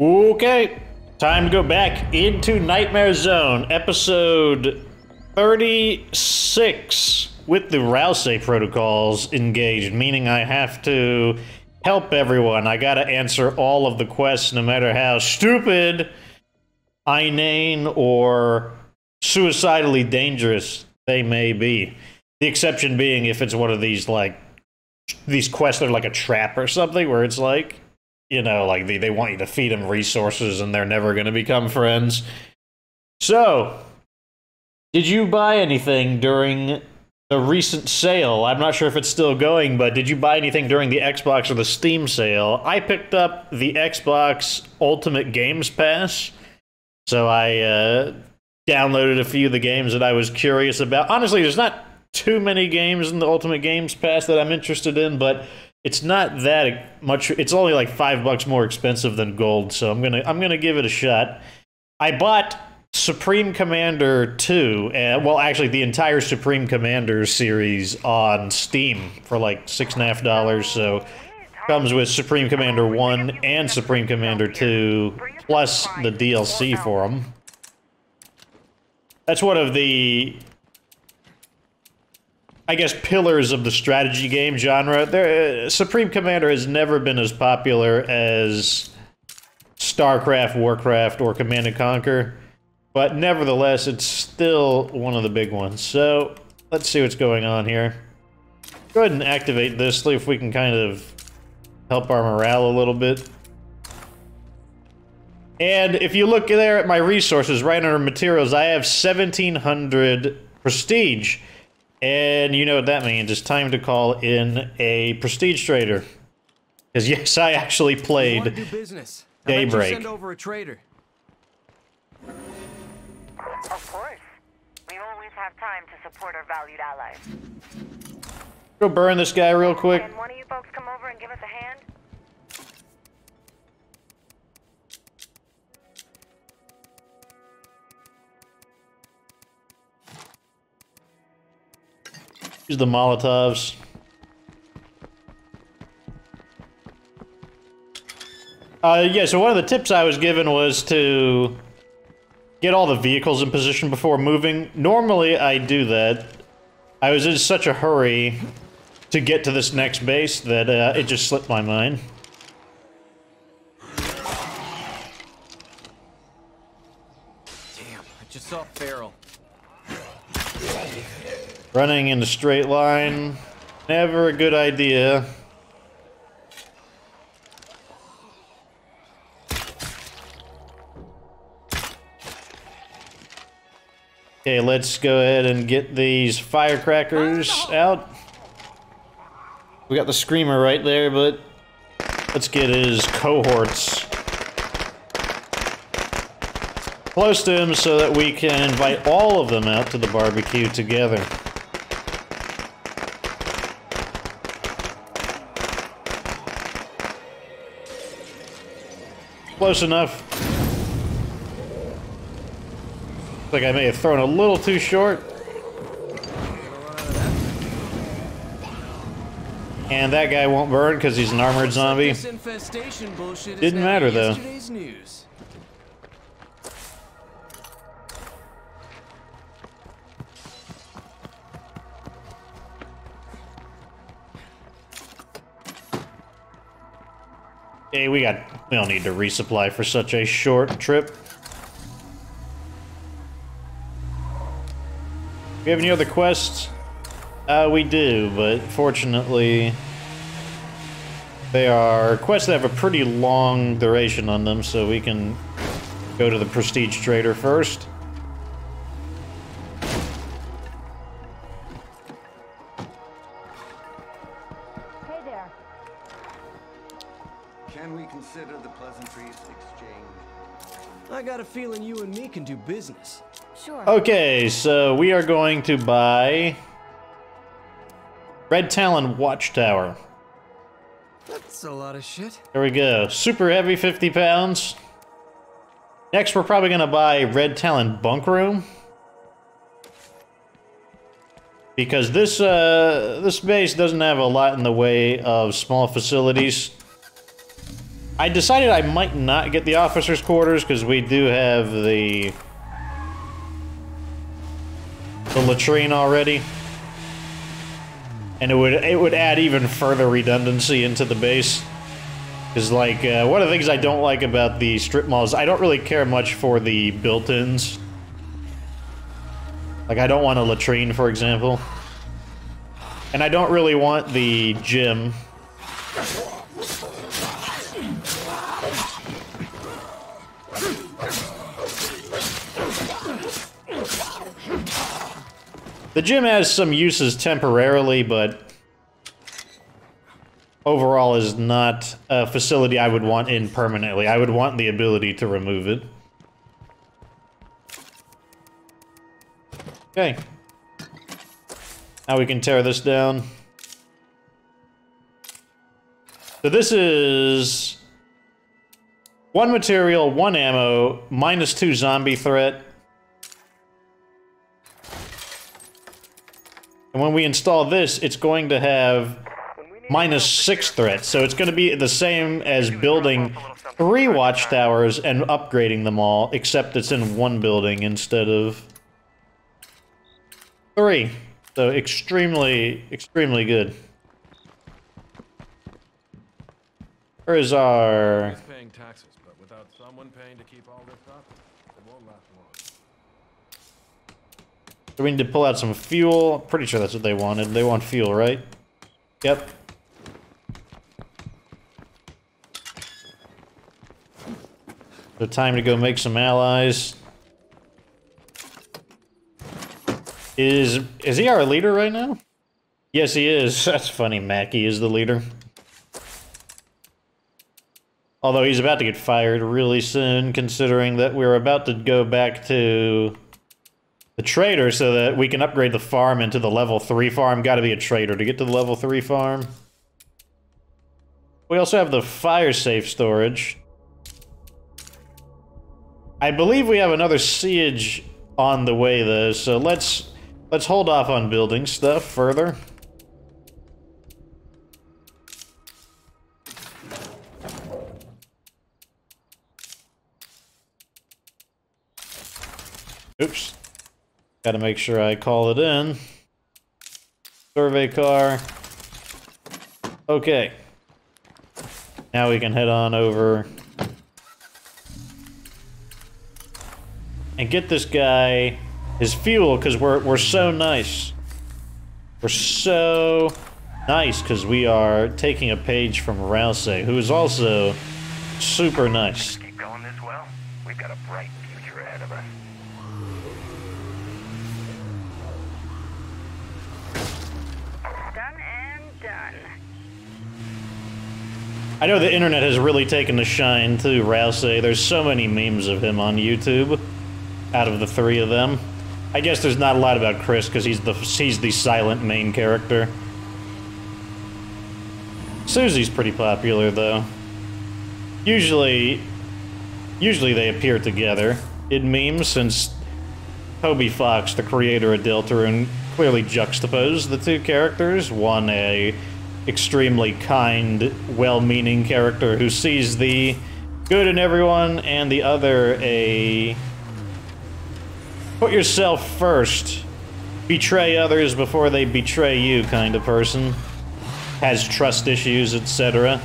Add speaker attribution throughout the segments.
Speaker 1: Okay, time to go back into Nightmare Zone, episode 36, with the Rousey protocols engaged, meaning I have to help everyone. I gotta answer all of the quests, no matter how stupid, inane, or suicidally dangerous they may be. The exception being if it's one of these, like, these quests that are like a trap or something, where it's like, you know, like they want you to feed them resources and they're never going to become friends. So, did you buy anything during the recent sale? I'm not sure if it's still going, but did you buy anything during the Xbox or the Steam sale? I picked up the Xbox Ultimate Games Pass, so I downloaded a few of the games that I was curious about. Honestly, there's not too many games in the Ultimate Games Pass that I'm interested in, but it's not that much. It's only like $5 more expensive than gold, so I'm gonna give it a shot. I bought Supreme Commander 2, well, actually the entire Supreme Commander series on Steam for like $6.50. So comes with Supreme Commander 1 and Supreme Commander 2 plus the DLC for them. That's one of the, I guess, pillars of the strategy game genre. Supreme Commander has never been as popular as StarCraft, Warcraft, or Command & Conquer, but nevertheless, it's still one of the big ones. So, let's see what's going on here. Go ahead and activate this, see if we can kind of help our morale a little bit. And if you look there at my resources, right under materials, I have 1,700 prestige. And you know what that means. It's time to call in a prestige trader. Because yes, I actually played Daybreak.
Speaker 2: Send over a trader.
Speaker 3: Of course. We always have time to support our valued allies.
Speaker 1: Go burn this guy real quick.
Speaker 3: Can one of you folks come over and give us a hand?
Speaker 1: Use the Molotovs. Yeah, so one of the tips I was given was to get all the vehicles in position before moving. Normally, I do that. I was in such a hurry to get to this next base that it just slipped my mind.
Speaker 2: Damn, I just saw Feral.
Speaker 1: Running in a straight line, never a good idea. Okay, let's go ahead and get these firecrackers out. We got the Screamer right there, but let's get his cohorts close to him so that we can invite all of them out to the barbecue together. Close enough. Looks like I may have thrown a little too short. And that guy won't burn because he's an armored zombie. Didn't matter though. Hey, we don't need to resupply for such a short trip. We have any other quests? We do, but fortunately they are quests that have a pretty long duration on them, so we can go to the Prestige Trader first.
Speaker 4: Can we consider the pleasantries exchanged?
Speaker 2: I got a feeling you and me can do business.
Speaker 3: Sure.
Speaker 1: Okay, so we are going to buy Red Talon Watch Tower.
Speaker 2: That's a lot of shit.
Speaker 1: There we go. Super heavy, 50 pounds. Next, we're probably going to buy Red Talon Bunk Room. Because this base doesn't have a lot in the way of small facilities. I decided I might not get the officers' quarters because we do have the latrine already, and it would add even further redundancy into the base. Because like one of the things I don't like about the strip malls, I don't really care much for the built-ins. Like I don't want a latrine, for example, and I don't really want the gym. The gym has some uses temporarily, but overall is not a facility I would want in permanently. I would want the ability to remove it. Okay. Now we can tear this down. So this is 1 material, 1 ammo, -2 zombie threat. And when we install this, it's going to have -6 threat, so it's going to be the same as building 3 watchtowers and upgrading them all, except it's in 1 building instead of 3. So extremely, extremely good. Where is our...
Speaker 5: Paying taxes, but without someone paying to keep all this up, it won't last long.
Speaker 1: So we need to pull out some fuel. Pretty sure that's what they wanted. They want fuel, right? Yep. So time to go make some allies. Is he our leader right now? Yes, he is. That's funny. Mackie is the leader. Although he's about to get fired really soon, considering that we're about to go back to the trader so that we can upgrade the farm into the level 3 farm. Gotta be a trader to get to the level 3 farm. We also have the fire safe storage. I believe we have another siege on the way though, so let's hold off on building stuff further. Oops. Gotta make sure I call it in. Survey car. Okay. Now we can head on over and get this guy his fuel, because we're so nice. We're so nice because we are taking a page from Rousey, who is also super nice.
Speaker 6: Keep going this well, we've got a bright future ahead of us.
Speaker 3: Done and done.
Speaker 1: I know the internet has really taken a shine to Rousey. There's so many memes of him on YouTube, out of the 3 of them. I guess there's not a lot about Chris, because he's the silent main character. Susie's pretty popular, though. Usually they appear together in memes, since Toby Fox, the creator of Deltarune, clearly juxtaposed the 2 characters. One a extremely kind, well-meaning character who sees the good in everyone, and the other a put yourself first, betray others before they betray you kind of person. Has trust issues, etc.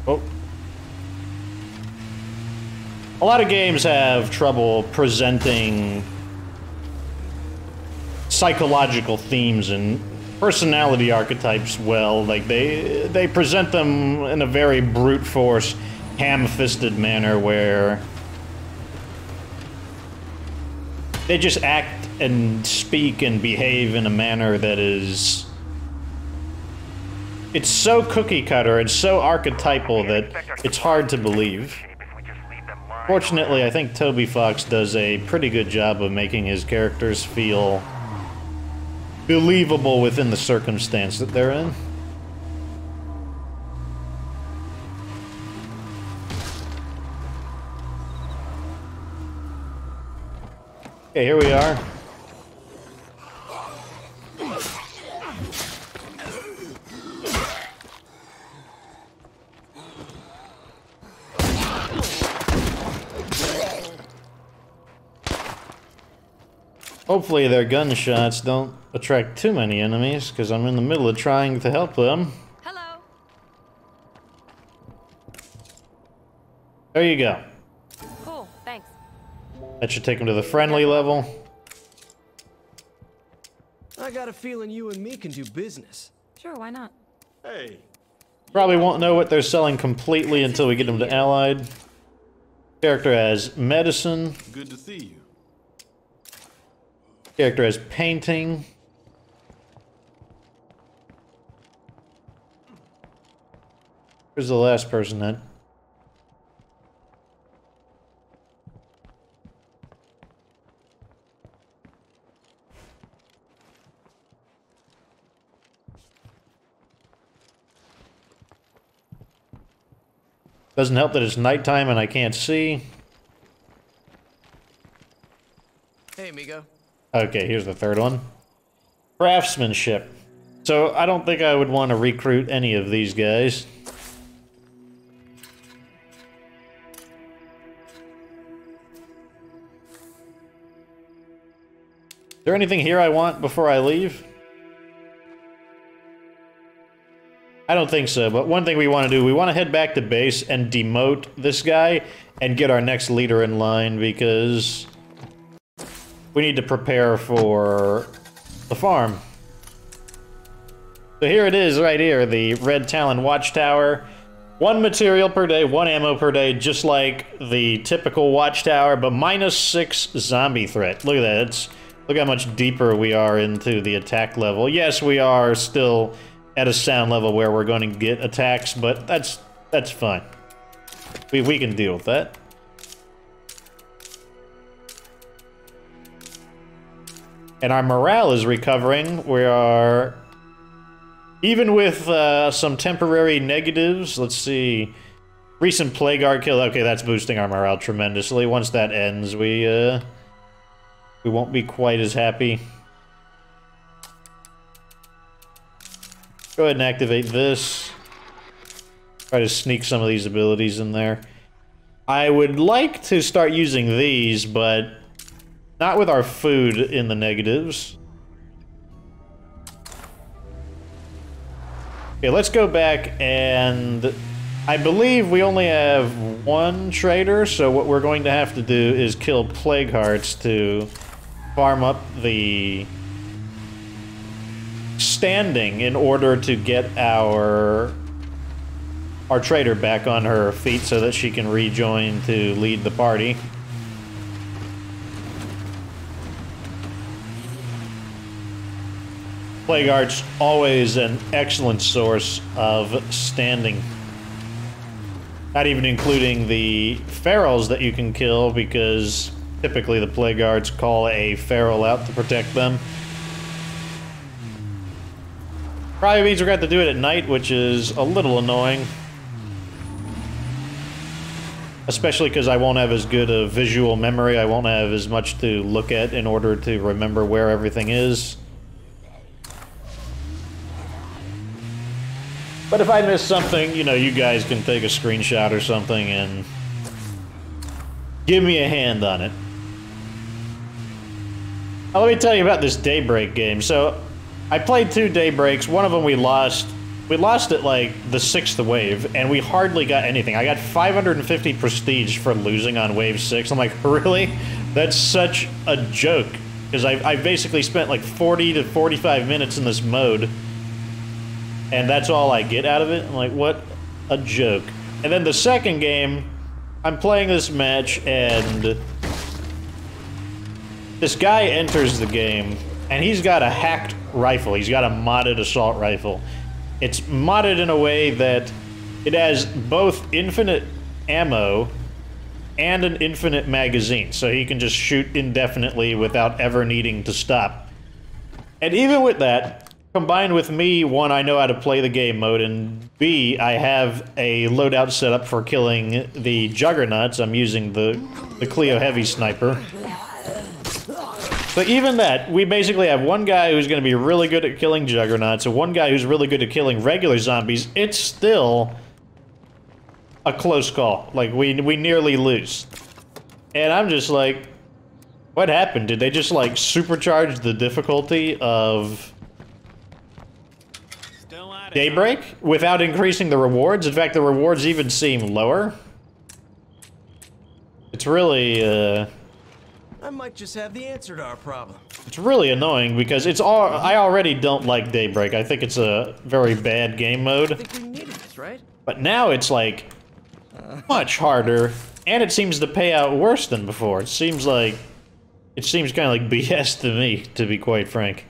Speaker 1: Oh. A lot of games have trouble presenting psychological themes and personality archetypes well. Like, they present them in a very brute force, ham-fisted manner where they just act and speak and behave in a manner that is... It's so cookie-cutter, it's so archetypal that it's hard to believe. Fortunately, I think Toby Fox does a pretty good job of making his characters feel believable within the circumstance that they're in. Okay, here we are. Hopefully their gunshots don't attract too many enemies, because I'm in the middle of trying to help them.
Speaker 7: Hello.
Speaker 1: There you go.
Speaker 7: Cool, thanks.
Speaker 1: That should take them to the friendly level.
Speaker 2: I got a feeling you and me can do business.
Speaker 7: Sure, why not?
Speaker 5: Hey,
Speaker 1: Probably won't know what they're selling completely until we get them to Allied. Character has medicine.
Speaker 5: good to see you.
Speaker 1: Character has painting. Where's the last person then? Doesn't help that it's nighttime and I can't see.
Speaker 2: Hey, amigo.
Speaker 1: Okay, here's the third one. Craftsmanship. So I don't think I would want to recruit any of these guys. Is there anything here I want before I leave? I don't think so, but one thing we want to do, we want to head back to base and demote this guy and get our next leader in line because we need to prepare for the farm. So here it is right here, the Red Talon Watch Tower. 1 material per day, 1 ammo per day, just like the typical watchtower, but -6 zombie threat. Look at that. Look how much deeper we are into the attack level. Yes, we are still at a sound level where we're going to get attacks, but that's fine. We can deal with that. And our morale is recovering. We are... Even with some temporary negatives, let's see. Recent Plague Guard kill. Okay, that's boosting our morale tremendously. Once that ends, we won't be quite as happy. Go ahead and activate this. Try to sneak some of these abilities in there. I would like to start using these, but not with our food in the negatives. Okay, let's go back and I believe we only have 1 trader, so what we're going to have to do is kill Plague Hearts to farm up the standing in order to get our trader back on her feet so that she can rejoin to lead the party. Plague Heart's always an excellent source of standing. Not even including the ferals that you can kill, because typically the Plague Hearts call a feral out to protect them. Probably means we're going to have to do it at night, which is a little annoying. Especially because I won't have as good a visual memory, I won't have as much to look at in order to remember where everything is. But if I miss something, you know, you guys can take a screenshot or something and give me a hand on it. Now, let me tell you about this Daybreak game. So, I played 2 Daybreaks. One of them we lost. We lost at, like, the 6th wave, and we hardly got anything. I got 550 prestige for losing on wave 6. I'm like, really? That's such a joke. Because I basically spent, like, 40 to 45 minutes in this mode. And that's all I get out of it. I'm like, what a joke. And then the second game, I'm playing this match, and this guy enters the game, and he's got a hacked rifle. He's got a modded assault rifle. It's modded in a way that it has both infinite ammo and an infinite magazine, so he can just shoot indefinitely without ever needing to stop. And even with that, combined with me, 1, I know how to play the game mode, and B, I have a loadout set up for killing the juggernauts. I'm using the Clio Heavy Sniper. So even that, we basically have one guy who's going to be really good at killing juggernauts, and one guy who's really good at killing regular zombies. It's still a close call. Like, we nearly lose. And I'm just like, what happened? Did they just, like, supercharge the difficulty of Daybreak without increasing the rewards? In fact, the rewards even seem lower. It's really,
Speaker 2: I might just have the answer to our problem.
Speaker 1: it's really annoying because it's all. I already don't like Daybreak. I think it's a very bad game mode.
Speaker 2: I think we needed this, right?
Speaker 1: But now it's like much harder, and it seems to pay out worse than before. It seems kind of like BS to me, to be quite frank.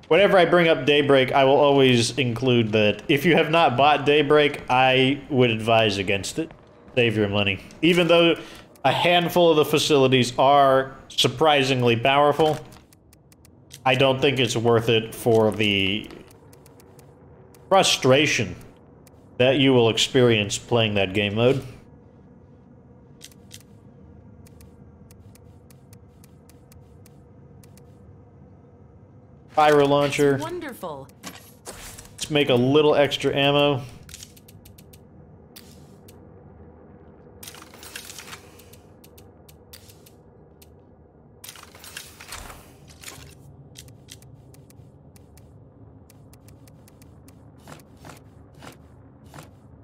Speaker 1: Whenever I bring up Daybreak, I will always include that if you have not bought Daybreak, I would advise against it. Save your money. Even though a handful of the facilities are surprisingly powerful, I don't think it's worth it for the frustration that you will experience playing that game mode. Pyro launcher.
Speaker 7: Wonderful.
Speaker 1: Let's make a little extra ammo.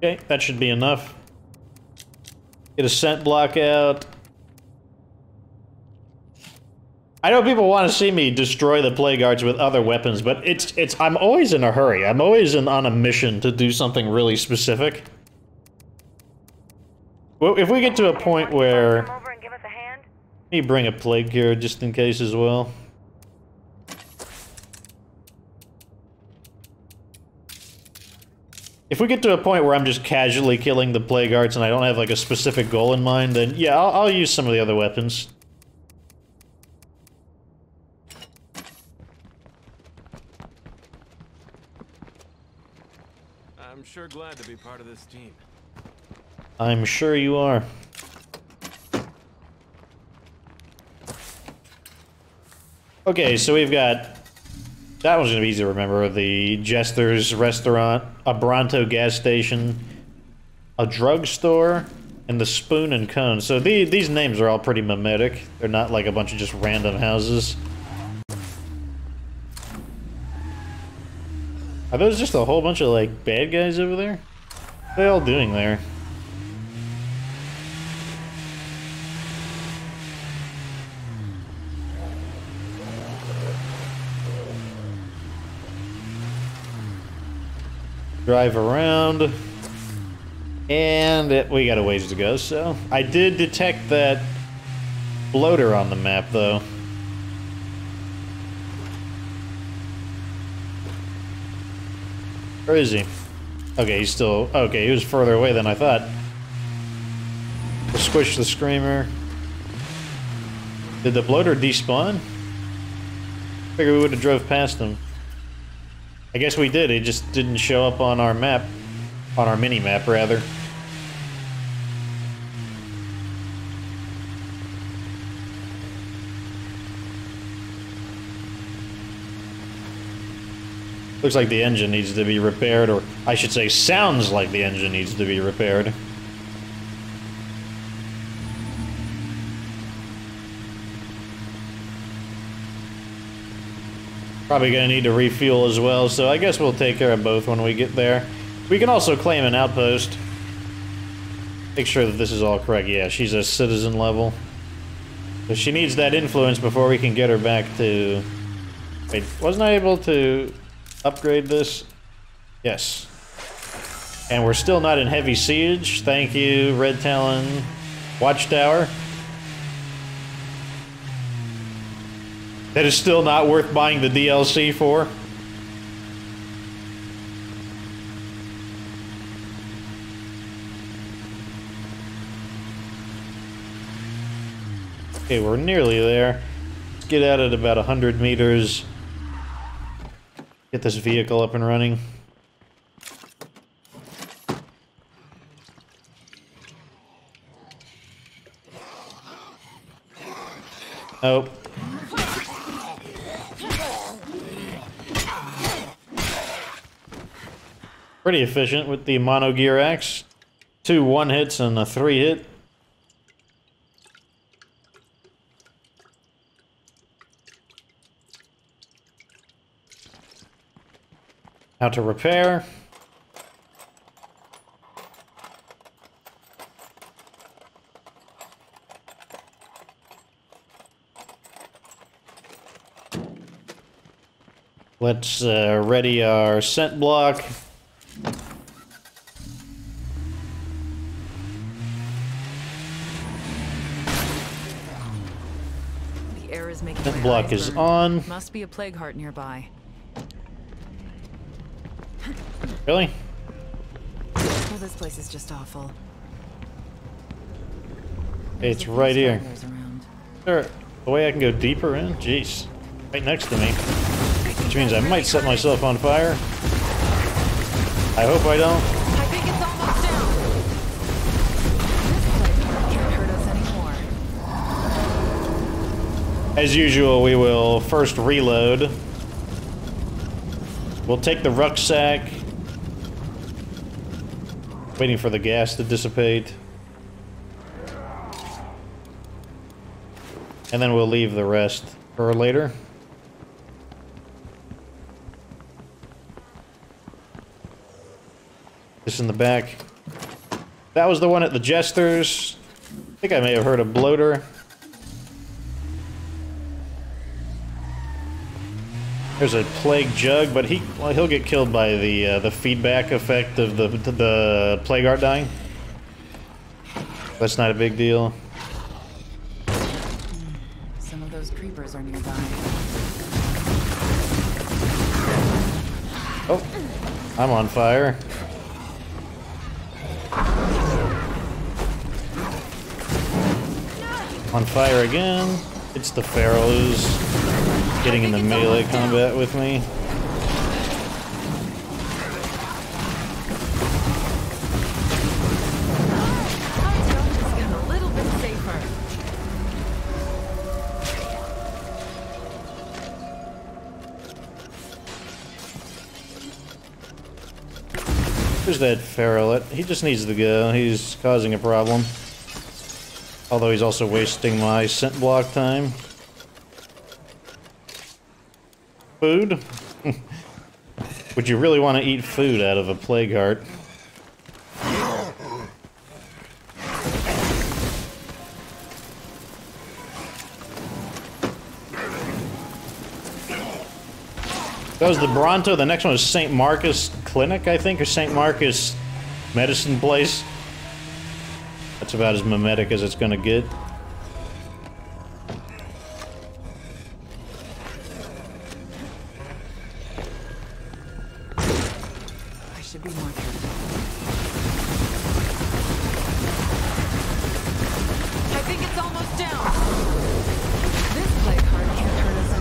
Speaker 1: Okay, that should be enough. Get a scent block out. I know people want to see me destroy the plague guards with other weapons, but I'm always in a hurry. I'm always on a mission to do something really specific. Well, if we get to a point where...
Speaker 3: Come over and give us a hand?
Speaker 1: Let me bring a plague cure just in case as well. If we get to a point where I'm just casually killing the plague guards and I don't have like a specific goal in mind, then yeah, I'll use some of the other weapons.
Speaker 5: I'm sure glad to be part of this team.
Speaker 1: I'm sure you are. Okay, so we've got... That one's gonna be easy to remember. The Jester's Restaurant, a Bronto gas station, a drugstore, and the Spoon and Cone. So these names are all pretty mimetic. They're not like a bunch of just random houses. Are those just a whole bunch of, like, bad guys over there? What are they all doing there? Drive around. And we got a ways to go, so... I did detect that bloater on the map, though. Where is he? Okay, he's still... Okay, he was further away than I thought. We'll squish the screamer. Did the bloater despawn? Figured we would have drove past him. I guess we did, it just didn't show up on our map. On our mini-map, rather. Looks like the engine needs to be repaired, or I should say, sounds like the engine needs to be repaired. Probably gonna need to refuel as well, so I guess we'll take care of both when we get there. We can also claim an outpost. Make sure that this is all correct. Yeah, she's a citizen level. So she needs that influence before we can get her back to... Wait, wasn't I able to upgrade this? Yes. And we're still not in heavy siege. Thank you, Red Talon Watch Tower. That is still not worth buying the DLC for. Okay, we're nearly there. Let's get out at about 100 meters. Get this vehicle up and running. Nope. Pretty efficient with the mono gear axe. 2 1-hits and a 3-hit. How to repair. Let's ready our scent block.
Speaker 8: The air is making
Speaker 1: Scent
Speaker 8: my
Speaker 1: block
Speaker 8: eyes
Speaker 1: is
Speaker 8: burn.
Speaker 1: on.
Speaker 8: Must be a plague heart nearby.
Speaker 1: Really?
Speaker 8: Oh, this place is just awful.
Speaker 1: It's
Speaker 8: There's a few
Speaker 1: right here.
Speaker 8: stragglers around.
Speaker 1: Sure. The way I can go deeper in? Jeez. Right next to me. Which means I might set myself on fire. I hope I don't.
Speaker 8: I think it's almost down. This plague heart can't hurt us anymore.
Speaker 1: As usual, we will first reload. We'll take the rucksack. Waiting for the gas to dissipate. And then we'll leave the rest for later. This in the back. That was the one at the Jester's. I think I may have heard a bloater. There's a plague jug, but he'll get killed by the feedback effect of the plague art dying. That's not a big deal.
Speaker 8: Some of those creepers are nearby.
Speaker 1: Oh, I'm on fire. On fire again. It's the Feral who's getting into melee combat with me.
Speaker 8: Just get a little bit safer.
Speaker 1: Who's that Feral? He just needs to go. He's causing a problem. Although he's also wasting my scent block time. Food? Would you really want to eat food out of a plague heart? That was the Bronto. The next one was St. Marcus Clinic, I think, or St. Marcus Medicine Place. That's about as mimetic as it's gonna get.
Speaker 8: I should be more careful. I think it's almost down. This plague heart can't hurt us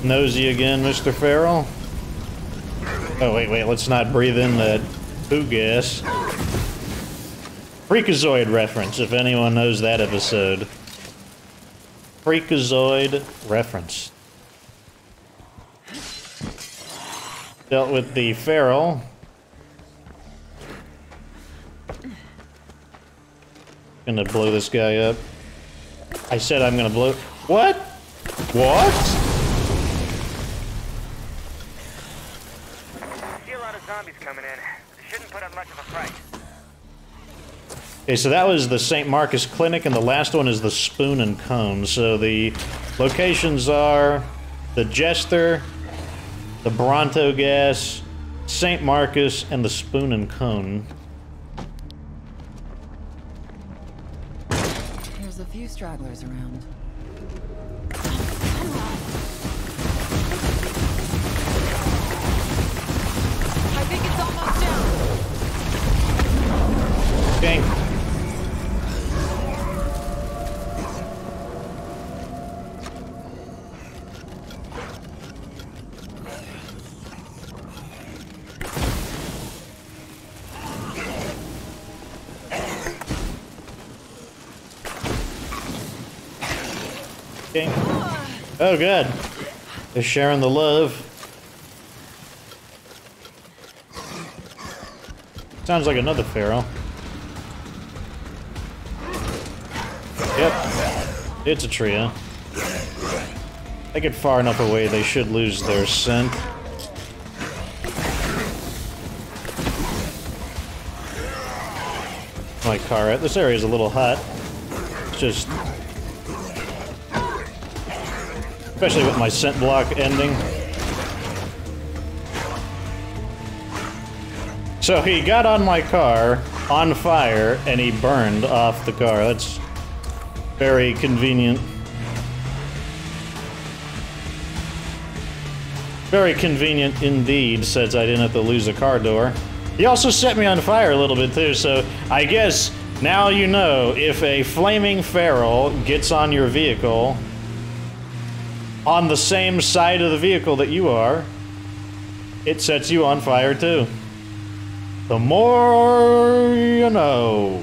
Speaker 8: anymore.
Speaker 1: Nosy again, Mr. Feral. Oh, wait, let's not breathe in that poo gas. Freakazoid reference, if anyone knows that episode. Freakazoid reference. Dealt with the Feral. Gonna blow this guy up. I said I'm gonna blow... What? What?
Speaker 6: Zombies coming in. Shouldn't put up much of a fight.
Speaker 1: Okay, so that was the St. Marcus Clinic, and the last one is the Spoon and Cone. So the locations are the Jester, the Bronto Gas, St. Marcus, and the Spoon and Cone.
Speaker 8: There's a few stragglers around. I think it's almost down.
Speaker 1: Okay. Okay. Oh, good. They're sharing the love. Sounds like another pharaoh. Yep. It's a trio. They get far enough away, they should lose their scent. My car at this area is a little hot. It's just, especially with my scent block ending. So he got on my car on fire and he burned off the car. That's very convenient. Very convenient indeed, since I didn't have to lose a car door. He also set me on fire a little bit too, so I guess now you know, if a flaming feral gets on your vehicle, on the same side of the vehicle that you are, it sets you on fire too. The more you know.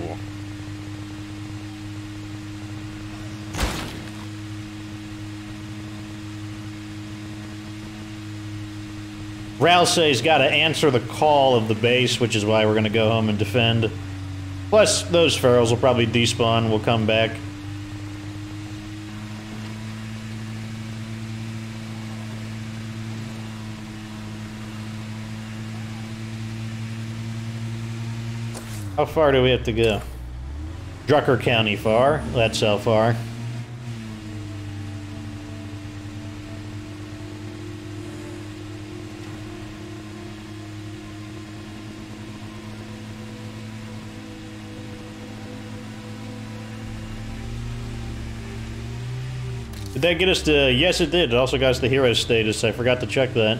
Speaker 1: Ralsei's got to answer the call of the base, which is why we're going to go home and defend. Plus, those ferals will probably despawn, we'll come back. How far do we have to go? Drucker County far. That's how far. Did that get us to... Yes, it did. It also got us the hero status. I forgot to check that.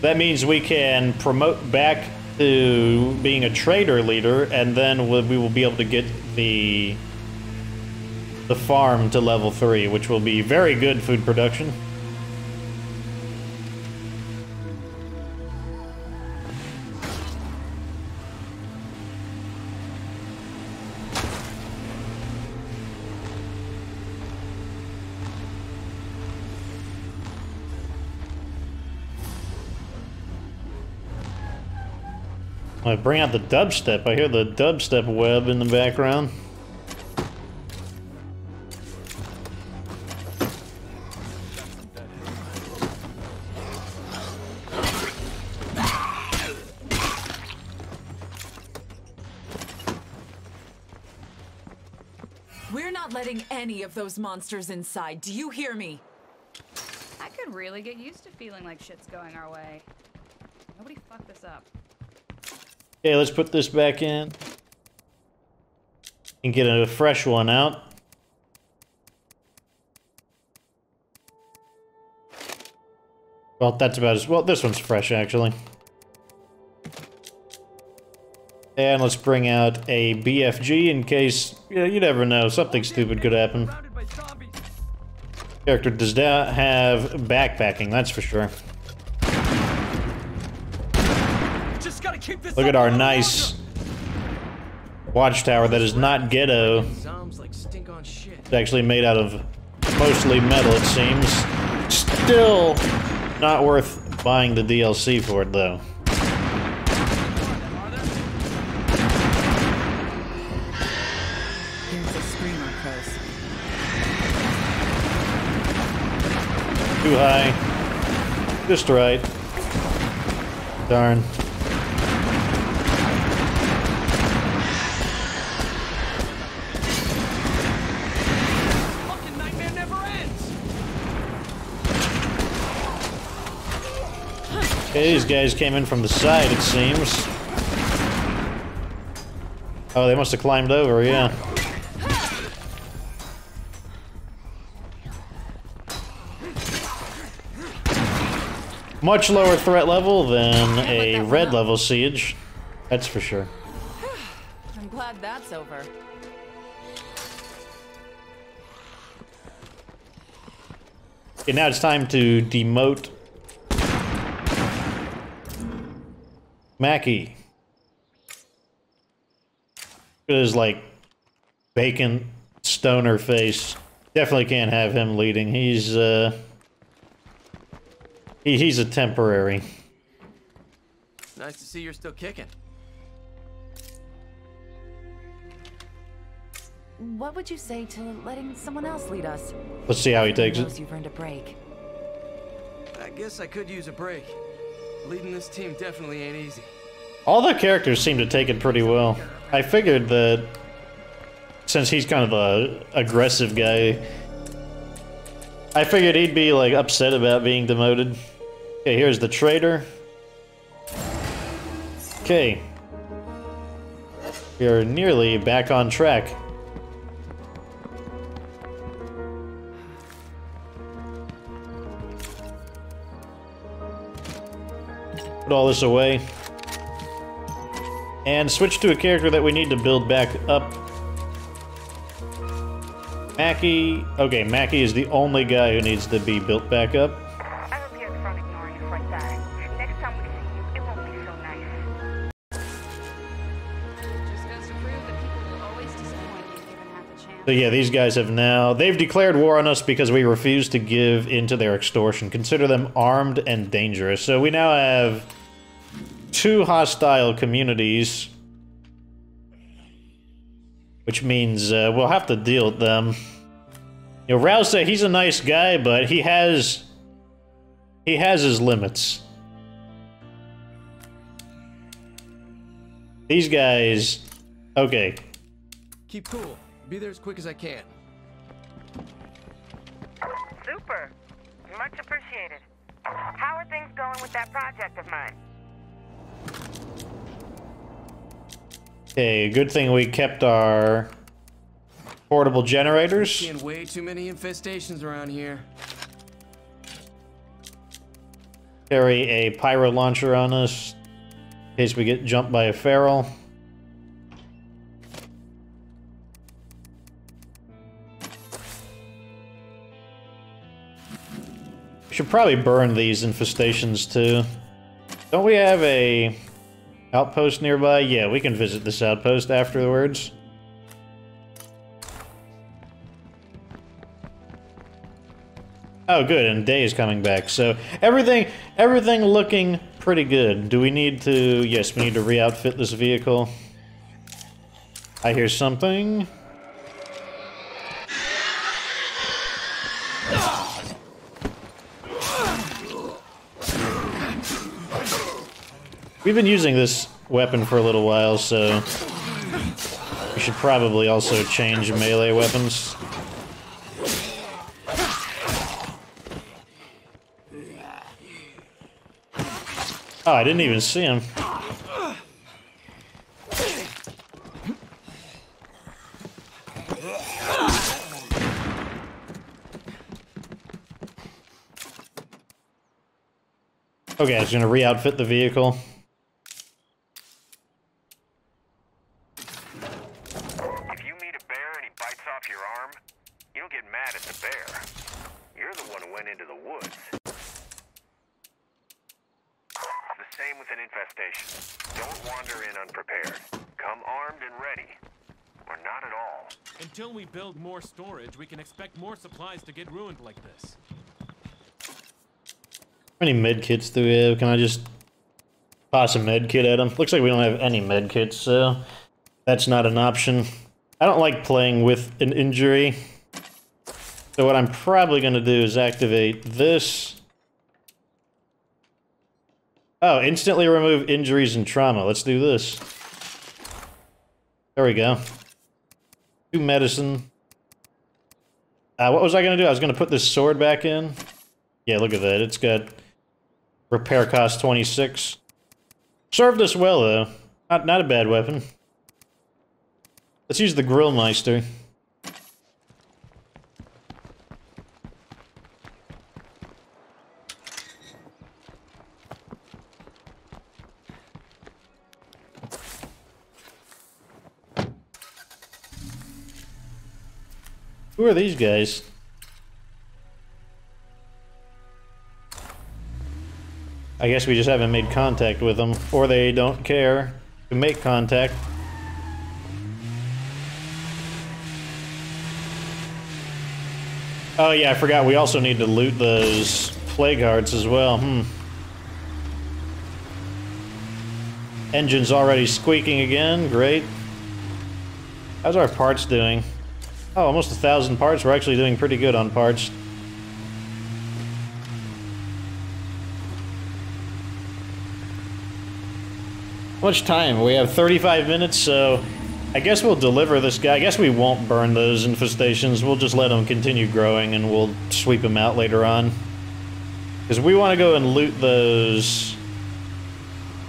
Speaker 1: That means we can promote back to being a trader leader, and then we will be able to get the farm to level 3, which will be very good food production. I bring out the dubstep. I hear the dubstep web in the background.
Speaker 8: We're not letting any of those monsters inside. Do you hear me?
Speaker 7: I could really get used to feeling like shit's going our way. Nobody fucked this up.
Speaker 1: Okay, let's put this back in. And get a fresh one out. Well, that's about as... Well, this one's fresh, actually. And let's bring out a BFG in case... You never know, something stupid could happen. Character does not have backpacking, that's for sure. Look at our nice watchtower that is not ghetto. It's actually made out of mostly metal, it seems. Still not worth buying the DLC for it, though.
Speaker 8: Here's a screamer, Chris.
Speaker 1: Too high. Just right. Darn. Okay, these guys came in from the side, it seems. Oh, they must have climbed over, yeah. Much lower threat level than a red level siege. That's for sure.
Speaker 8: I'm glad that's over.
Speaker 1: Okay, now it's time to demote Mackie. It is like bacon stoner face. Definitely can't have him leading. He's a temporary.
Speaker 2: Nice to see you're still kicking.
Speaker 8: What would you say to letting someone else lead us?
Speaker 1: Let's see how he takes it.
Speaker 8: You've earned a break.
Speaker 2: I guess I could use a break. Leading this team definitely ain't easy.
Speaker 1: All the characters seem to take it pretty well. I figured that since he's kind of a aggressive guy, I figured he'd be like upset about being demoted. Okay, here's the traitor. Okay. We are nearly back on track. Put all this away. And switch to a character that we need to build back up. Mackie. Okay, Mackie is the only guy who needs to be built back up.
Speaker 3: I hope your son ignoring us like that. Next time we see you, it won't be so nice.
Speaker 7: Just goes to prove that people will always disappoint you given half a chance.
Speaker 1: So yeah, these guys have now... They've declared war on us because we refuse to give into their extortion. Consider them armed and dangerous. So we now have 2 hostile communities. Which means we'll have to deal with them. You know, Rouse, he's a nice guy, but he has his limits. These guys... Okay.
Speaker 2: Keep cool. Be there as quick as I can.
Speaker 3: Super. Much appreciated. How are things going with that project of mine?
Speaker 1: Okay, good thing we kept our portable generators.
Speaker 2: Seeing way too many infestations around here.
Speaker 1: Carry a pyro launcher on us in case we get jumped by a feral. We should probably burn these infestations too. Don't we have a outpost nearby? Yeah, we can visit this outpost afterwards. Oh, good, and Day is coming back, so everything looking pretty good. Do we need to... Yes, we need to re-outfit this vehicle. I hear something. We've been using this weapon for a little while, so we should probably also change melee weapons. Oh, I didn't even see him. Okay, I was gonna re-outfit the vehicle.
Speaker 6: If you meet a bear and he bites off your arm, you don't get mad at the bear. You're the one who went into the woods. The same with an infestation. Don't wander in unprepared. Come armed and ready. Or not at all.
Speaker 5: Until we build more storage, we can expect more supplies to get ruined like this.
Speaker 1: How many med kits do we have? Can I just toss a med kit at him? Looks like we don't have any med kits, so that's not an option. I don't like playing with an injury. So what I'm probably going to do is activate this. Oh, instantly remove injuries and trauma. Let's do this. There we go. 2 medicine. What was I going to do? I was going to put this sword back in. Yeah, look at that. It's got repair cost 26. Served us well, though. Not a bad weapon. Let's use the Grillmeister. Who are these guys? I guess we just haven't made contact with them, or they don't care to make contact. Oh yeah, I forgot. We also need to loot those plague hearts as well. Engine's already squeaking again. Great. How's our parts doing? Oh, almost 1,000 parts. We're actually doing pretty good on parts. How much time? We have 35 minutes, so I guess we'll deliver this guy. I guess we won't burn those infestations. We'll just let them continue growing, and we'll sweep them out later on. Because we want to go and loot those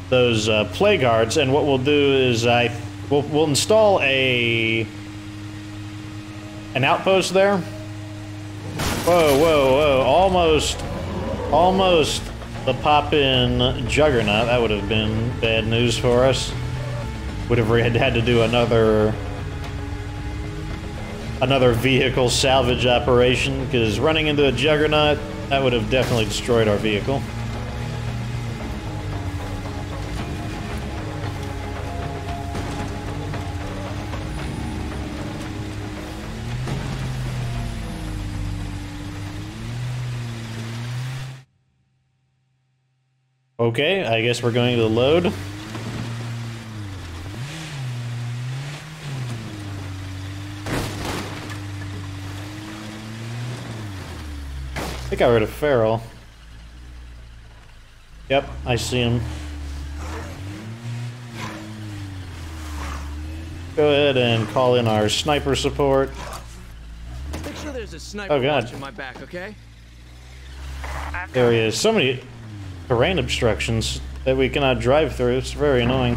Speaker 1: plague hearts, and what we'll do is we'll install an outpost there. Whoa, whoa, whoa! Almost the pop-in juggernaut. That would have been bad news for us. Would have had to do another vehicle salvage operation, because running into a juggernaut, that would have definitely destroyed our vehicle. Okay, I guess we're going to load. I got rid of Farrell. Yep, I see him. Go ahead and call in our sniper support.
Speaker 2: Make sure there's a sniper
Speaker 1: Oh god.
Speaker 2: watching my back, okay?
Speaker 1: There he is. So many terrain obstructions that we cannot drive through. It's very annoying.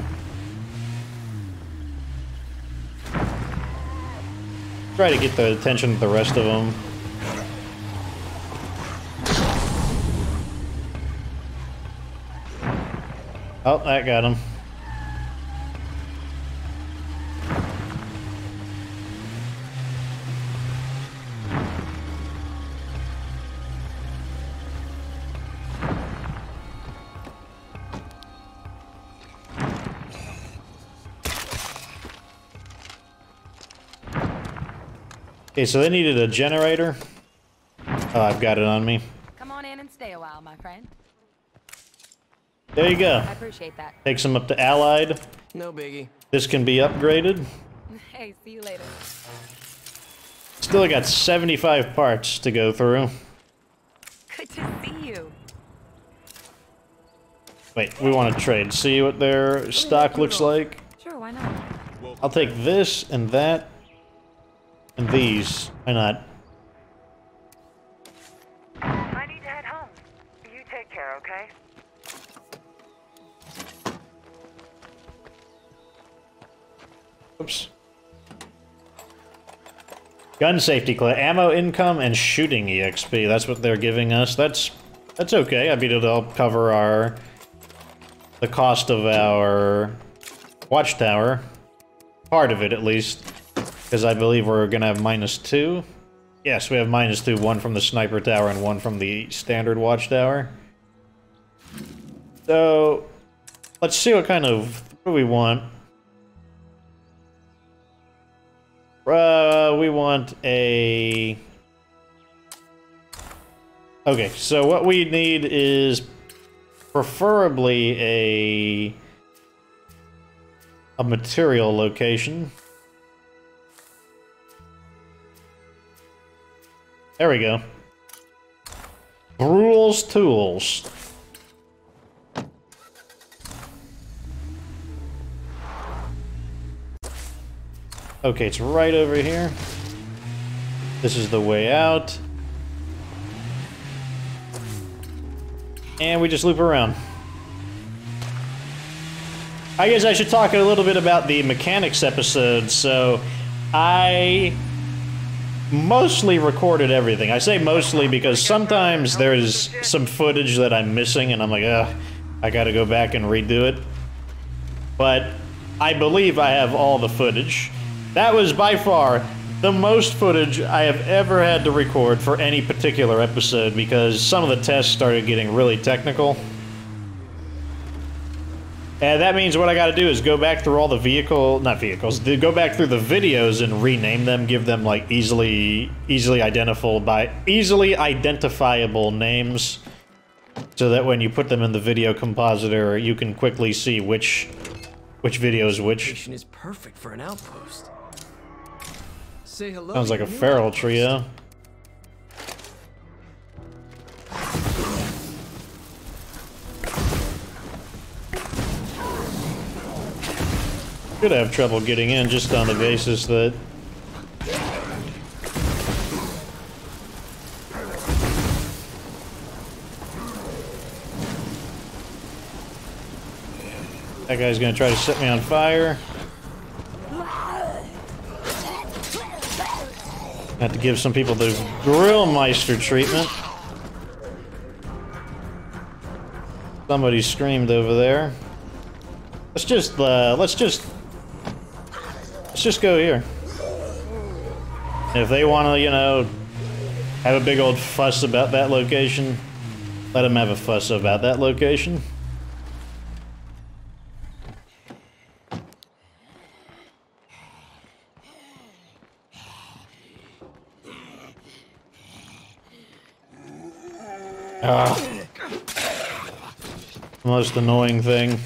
Speaker 1: Try to get the attention of the rest of them. Oh, that got him. Okay, so they needed a generator. Oh, I've got it on me.
Speaker 8: Come on in and stay a while, my friend.
Speaker 1: There you go.
Speaker 8: I appreciate that.
Speaker 1: Takes them up to Allied.
Speaker 2: No biggie.
Speaker 1: This can be upgraded.
Speaker 8: Hey, see you later.
Speaker 1: Still got 75 parts to go through.
Speaker 8: Good to see you.
Speaker 1: Wait, we want to trade. See what their stock looks like?
Speaker 8: Sure, why not?
Speaker 1: I'll take this and that. And these. Why not?
Speaker 3: I need to head home. You take care, okay?
Speaker 1: Oops. Gun safety class, ammo income, and shooting EXP. That's what they're giving us. That's okay. I mean, it'll cover the cost of our watchtower. Part of it, at least. Because I believe we're gonna have -2. Yes, we have -2. One from the sniper tower and one from the standard watchtower. So, let's see what kind of... What do we want? We want a... Okay, so what we need is preferably a material location. There we go. Brule's Tools. Okay, it's right over here. This is the way out. And we just loop around. I guess I should talk a little bit about the mechanics episode. So, I mostly recorded everything. I say mostly because sometimes there's some footage that I'm missing and I'm like, ugh, I gotta go back and redo it. But I believe I have all the footage. That was by far the most footage I have ever had to record for any particular episode because some of the tests started getting really technical. And that means what I gotta do is go back through all the go back through the videos and rename them, give them like easily identifiable names, so that when you put them in the video compositor, you can quickly see which video is which.
Speaker 2: Location is perfect for an outpost. Say hello.
Speaker 1: Sounds
Speaker 2: to
Speaker 1: like a
Speaker 2: your new
Speaker 1: feral
Speaker 2: outpost.
Speaker 1: trio. Could have trouble getting in just on the basis that that guy's gonna try to set me on fire. Have to give some people the Grillmeister treatment. Somebody screamed over there. Let's just go here. If they want to, you know, have a big old fuss about that location, let them have a fuss about that location. Most annoying thing.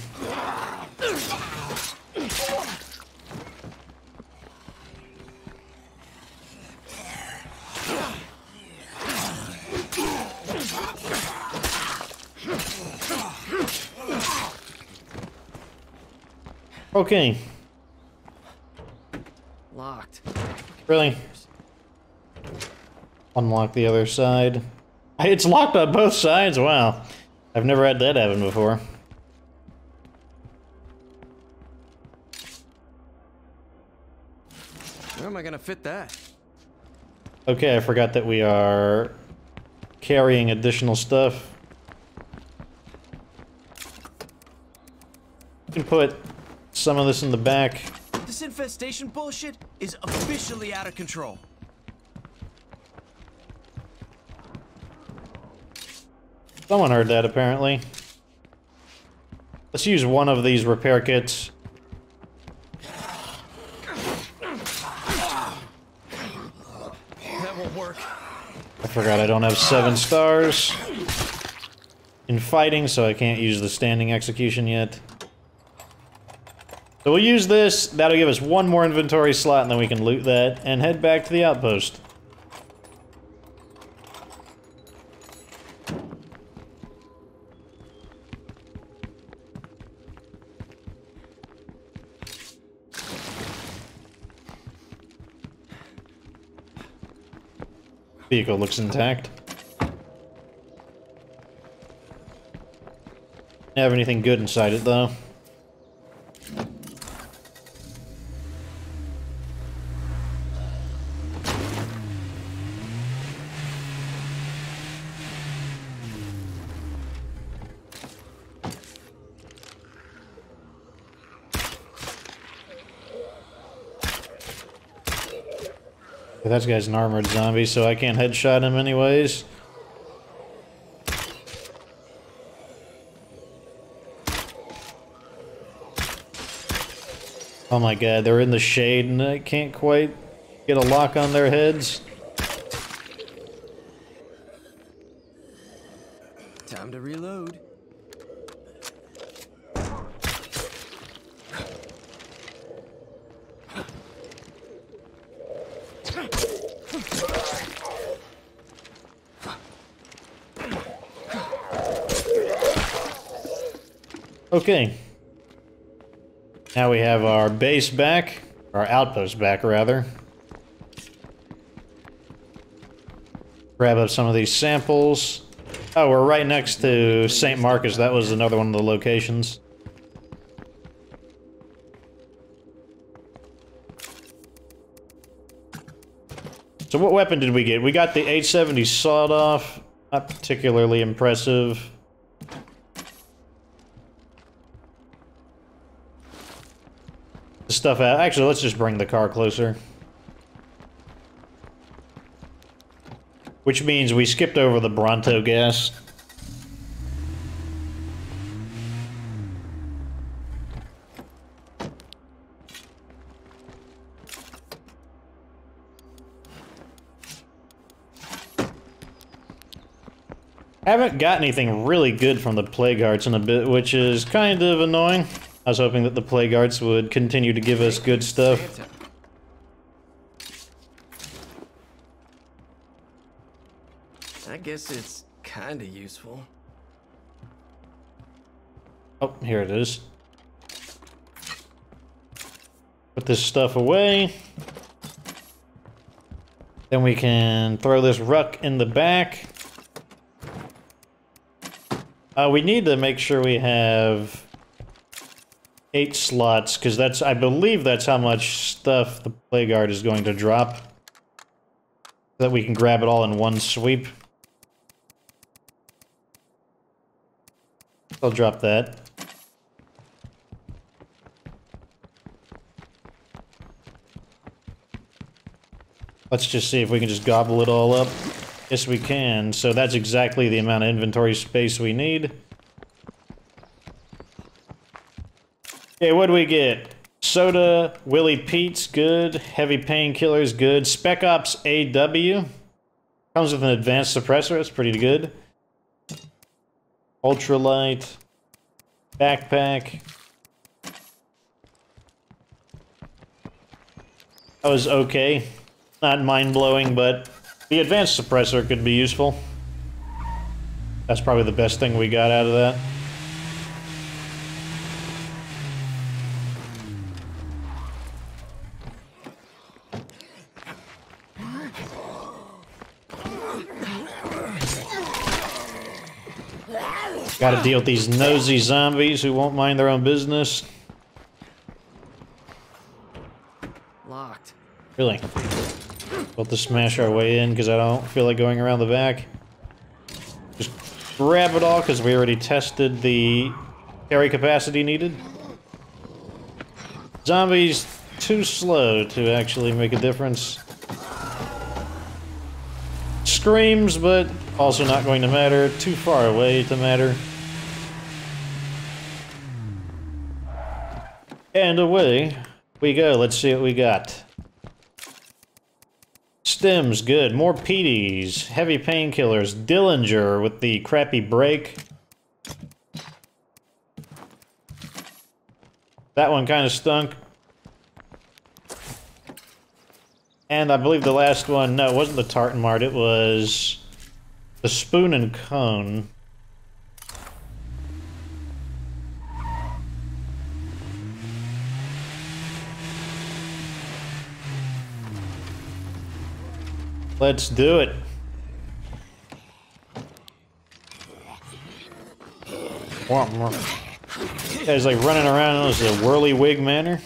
Speaker 1: Okay.
Speaker 2: Locked.
Speaker 1: Really? Unlock the other side. It's locked on both sides? Wow. I've never had that happen before.
Speaker 2: Where am I gonna fit that?
Speaker 1: Okay, I forgot that we are carrying additional stuff. You can put some of this in the back.
Speaker 2: This infestation bullshit is officially out of control.
Speaker 1: Someone heard that, apparently. Let's use one of these repair kits.
Speaker 2: That won't work.
Speaker 1: I forgot I don't have 7 stars in fighting, so I can't use the standing execution yet. So we'll use this. That'll give us one more inventory slot, and then we can loot that and head back to the outpost. Vehicle looks intact. Don't have anything good inside it, though. That guy's an armored zombie, so I can't headshot him anyways. Oh my god, they're in the shade and I can't quite get a lock on their heads.
Speaker 2: Time to reload.
Speaker 1: Okay. Now we have our base back, our outpost back, rather. Grab up some of these samples. Oh, we're right next to St. Marcus. That was another one of the locations. So what weapon did we get? We got the 870 sawed-off. Not particularly impressive. The stuff out. Actually, let's just bring the car closer. Which means we skipped over the Bronto gas. Haven't got anything really good from the Plague Hearts in a bit, which is kind of annoying. I was hoping that the Plague Hearts would continue to give us good stuff.
Speaker 2: Santa. I guess it's kinda useful.
Speaker 1: Oh, here it is. Put this stuff away. Then we can throw this ruck in the back. We need to make sure we have 8 slots, because that's, I believe that's how much stuff the Plague Guard is going to drop. So that we can grab it all in one sweep. I'll drop that. Let's just see if we can just gobble it all up. Yes, we can. So that's exactly the amount of inventory space we need. Okay, what do we get? Soda, Willie Pete's good. Heavy Painkillers good. Spec Ops AW. Comes with an advanced suppressor, that's pretty good. Ultralight. Backpack. That was okay. Not mind-blowing, but the advanced suppressor could be useful. That's probably the best thing we got out of that. Gotta deal with these nosy zombies who won't mind their own business.
Speaker 2: Locked.
Speaker 1: Really? We'll have to smash our way in because I don't feel like going around the back. Just grab it all because we already tested the carry capacity needed. Zombies too slow to actually make a difference. Screams, but also not going to matter. Too far away to matter. And away we go. Let's see what we got. Stims, good. More PDs. Heavy Painkillers. Dillinger with the crappy break. That one kind of stunk. And I believe the last one, no, it wasn't the Tartan Mart, it was the Spoon and Cone. Let's do it. Guy's like running around in this whirlywig manner.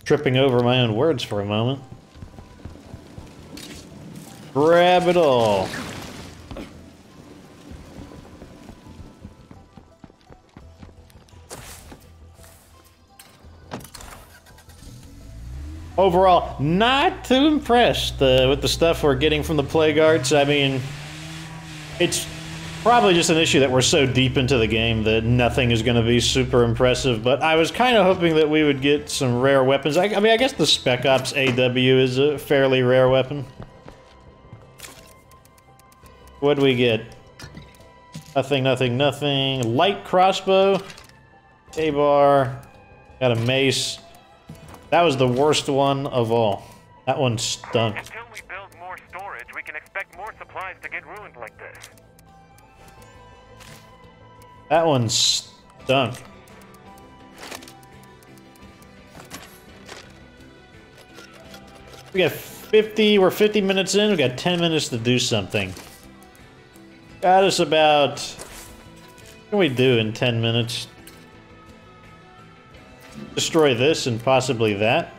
Speaker 1: Tripping over my own words for a moment. Grab it all. Overall, not too impressed with the stuff we're getting from the Plague Arts. I mean, it's probably just an issue that we're so deep into the game that nothing is going to be super impressive, but I was kind of hoping that we would get some rare weapons. I mean, I guess the Spec Ops AW is a fairly rare weapon. What do we get? Nothing, nothing, nothing. Light crossbow. A-bar. Got a mace. That was the worst one of all. That one stunk.
Speaker 6: Until we build more storage, we can expect more supplies to get ruined like this.
Speaker 1: That one stunk. We got 50, we're 50 minutes in, we got 10 minutes to do something. Got us about, what can we do in 10 minutes? Destroy this and possibly that.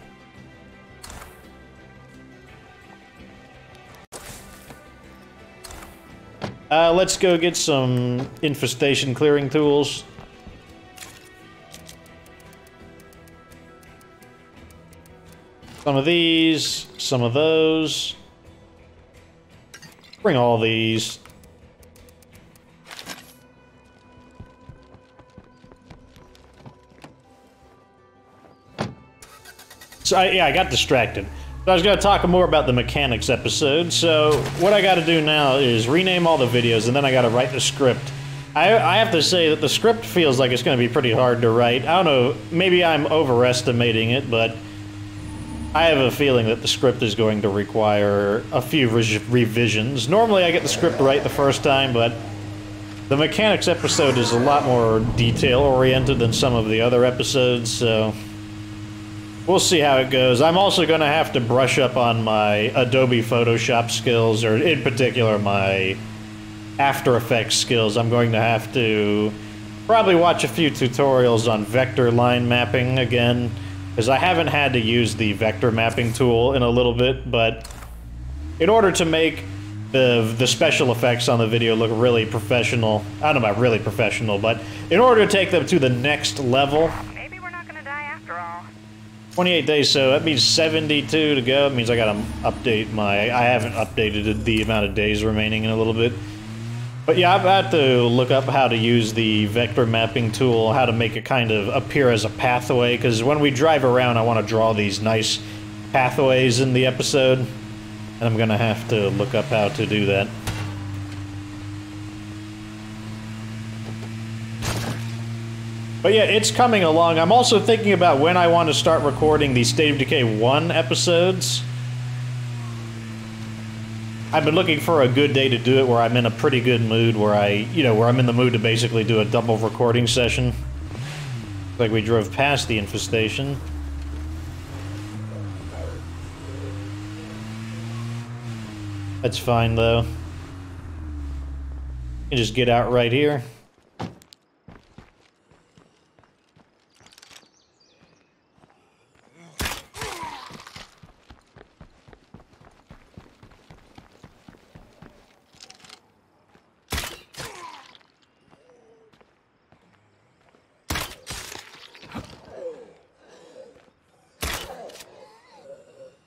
Speaker 1: Let's go get some infestation clearing tools. Some of these, some of those. Bring all these. So yeah, I got distracted. So I was going to talk more about the mechanics episode, so what I got to do now is rename all the videos, and then I got to write the script. I have to say that the script feels like it's going to be pretty hard to write. I don't know, maybe I'm overestimating it, but I have a feeling that the script is going to require a few revisions. Normally I get the script right the first time, but the mechanics episode is a lot more detail-oriented than some of the other episodes, so we'll see how it goes. I'm also going to have to brush up on my Adobe Photoshop skills, or in particular my After Effects skills. I'm going to have to probably watch a few tutorials on vector line mapping again, because I haven't had to use the vector mapping tool in a little bit, but in order to make the special effects on the video look really professional, I don't know about really professional, but in order to take them to the next level,
Speaker 3: Maybe we're not gonna die after all.
Speaker 1: 28 days, so that means 72 to go. It means I gotta update my... I haven't updated the amount of days remaining in a little bit. But yeah, I've had to look up how to use the vector mapping tool, how to make it kind of appear as a pathway, because when we drive around, I want to draw these nice pathways in the episode, and I'm gonna have to look up how to do that. But yeah, it's coming along. I'm also thinking about when I want to start recording the State of Decay 1 episodes. I've been looking for a good day to do it where I'm in a pretty good mood, where where I'm in the mood to basically do a double recording session. Like we drove past the infestation. That's fine though. You can just get out right here.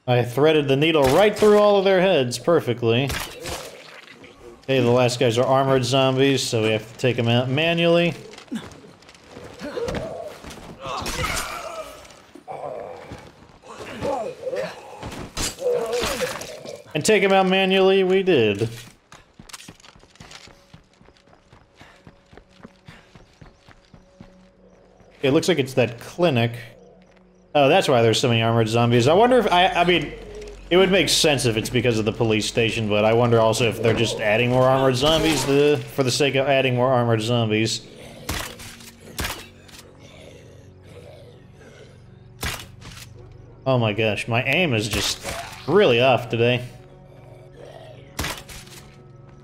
Speaker 1: I threaded the needle right through all of their heads perfectly. Okay, the last guys are armored zombies, so we have to take them out manually. And take them out manually, we did. It looks like it's that clinic. Oh, that's why there's so many armored zombies. I wonder if, I mean, it would make sense if it's because of the police station, but I wonder also if they're just adding more armored zombies for the sake of adding more armored zombies. Oh my gosh, my aim is just really off today.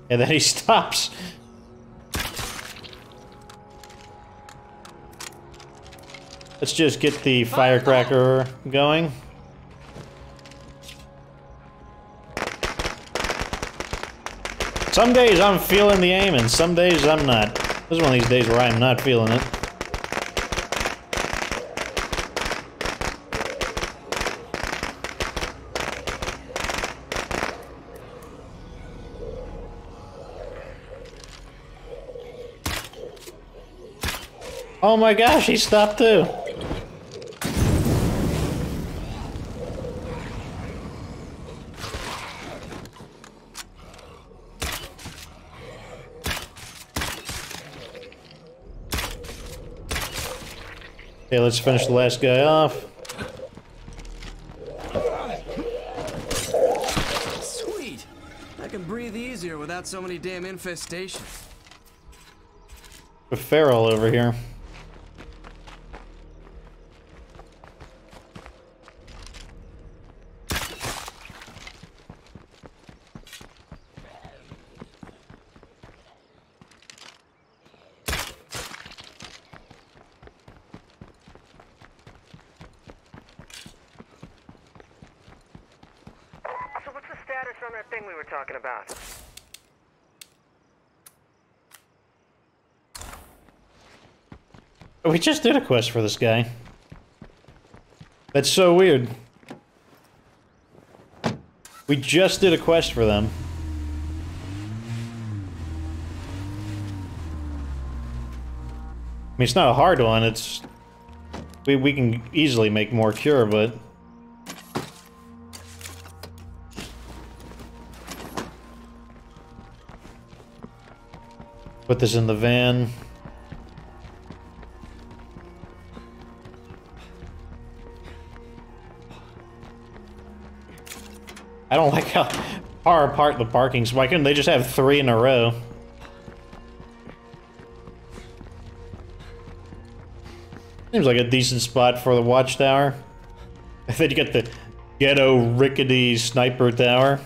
Speaker 1: And then he stops. Let's just get the firecracker going. Some days I'm feeling the aim, and some days I'm not. This is one of these days where I'm not feeling it. Oh my gosh, he stopped too. Okay, let's finish the last guy off.
Speaker 2: Sweet! I can breathe easier without so many damn infestations.
Speaker 1: A feral over here.
Speaker 6: So what's the status on that thing we were talking about?
Speaker 1: We just did a quest for this guy. That's so weird. We just did a quest for them. I mean, it's not a hard one, it's... We can easily make more cure, but... Put this in the van. I don't like how far apart the parking's. Why couldn't they just have 3 in a row? Seems like a decent spot for the watchtower. Then you get the ghetto rickety sniper tower.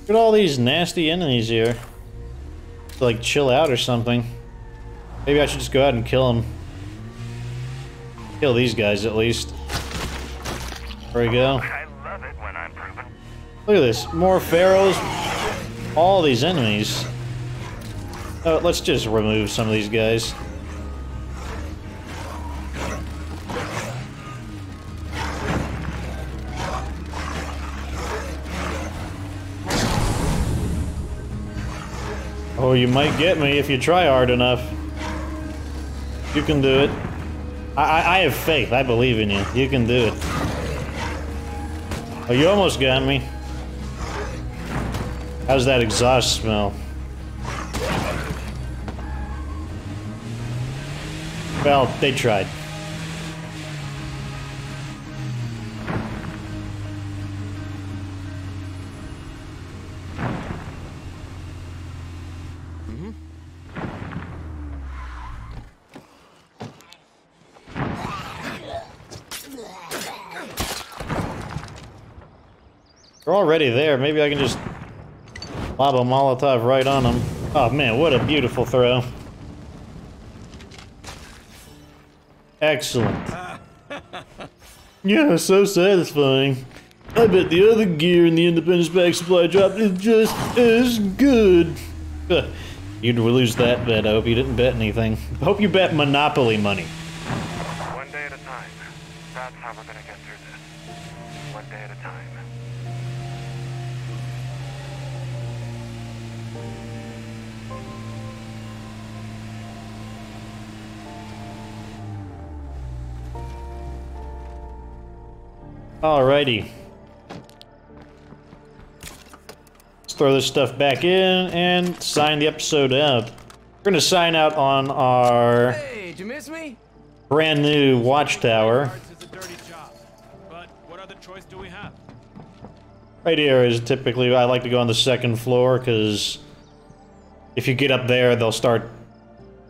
Speaker 1: Look at all these nasty enemies here. To, like, chill out or something. Maybe I should just go out and kill them. Kill these guys at least. There we go.
Speaker 6: I love it when I'm proven.
Speaker 1: Look at this. More pharaohs. All these enemies. Let's just remove some of these guys. Oh, you might get me if you try hard enough. You can do it. I have faith. I believe in you. You can do it. Oh, you almost got me. How's that exhaust smell? Well, they tried. They're already there. Maybe I can just lob a Molotov right on them. Oh man, what a beautiful throw. Excellent. Yeah, so satisfying. I bet the other gear in the Independence Bag Supply Drop is just as good. You'd lose that bet. I hope you didn't bet anything. I hope you bet Monopoly money.
Speaker 6: One day at a time. That's how we're gonna get through this. One day at a time.
Speaker 1: Alrighty. Let's throw this stuff back in and sign the episode out. We're gonna sign out on our
Speaker 2: Hey, did you miss me?
Speaker 1: brand new watchtower.
Speaker 5: It's a dirty job. But what other choice do we have?
Speaker 1: Right here is typically, I like to go on the second floor because if you get up there, they'll start,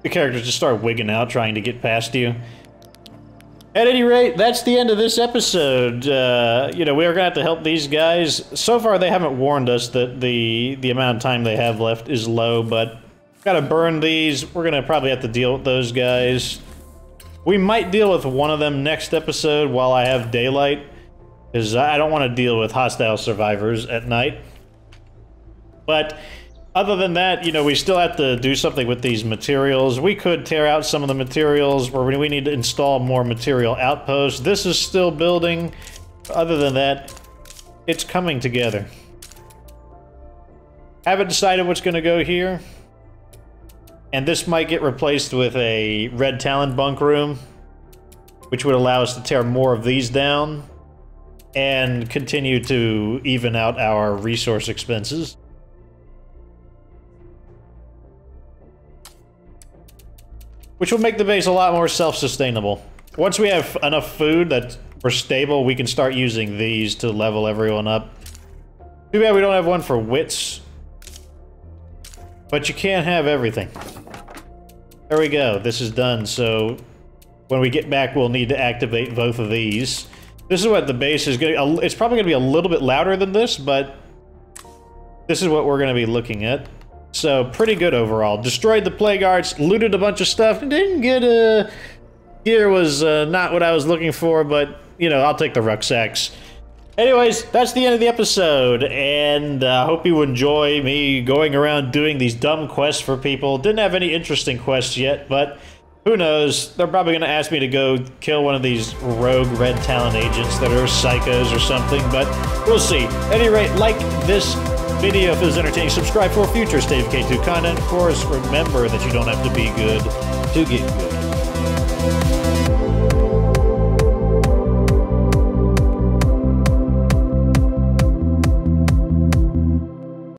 Speaker 1: the characters just start wigging out trying to get past you. At any rate, that's the end of this episode. You know, we are gonna have to help these guys. So far, they haven't warned us that the amount of time they have left is low, but gotta burn these. We're gonna probably have to deal with those guys. We might deal with one of them next episode while I have daylight, because I don't want to deal with hostile survivors at night. But other than that, you know, we still have to do something with these materials. We could tear out some of the materials where we need to install more material outposts. This is still building. Other than that, it's coming together. Haven't decided what's going to go here. And this might get replaced with a Red Talon bunk room, which would allow us to tear more of these down and continue to even out our resource expenses. Which will make the base a lot more self-sustainable. Once we have enough food that we're stable, we can start using these to level everyone up. Too bad we don't have one for wits. But you can't have everything. There we go. This is done, so when we get back, we'll need to activate both of these. This is what the base is going to... It's probably going to be a little bit louder than this, but this is what we're going to be looking at. So, pretty good overall. Destroyed the plague arts, looted a bunch of stuff, didn't get a... Gear was not what I was looking for, but, you know, I'll take the rucksacks. Anyways, that's the end of the episode, and I hope you enjoy me going around doing these dumb quests for people. Didn't have any interesting quests yet, but who knows? They're probably going to ask me to go kill one of these rogue Red Talon agents that are psychos or something, but we'll see. At any rate, like this video if it was entertaining. Subscribe for future State of K2 content. Of course, remember that you don't have to be good to get good.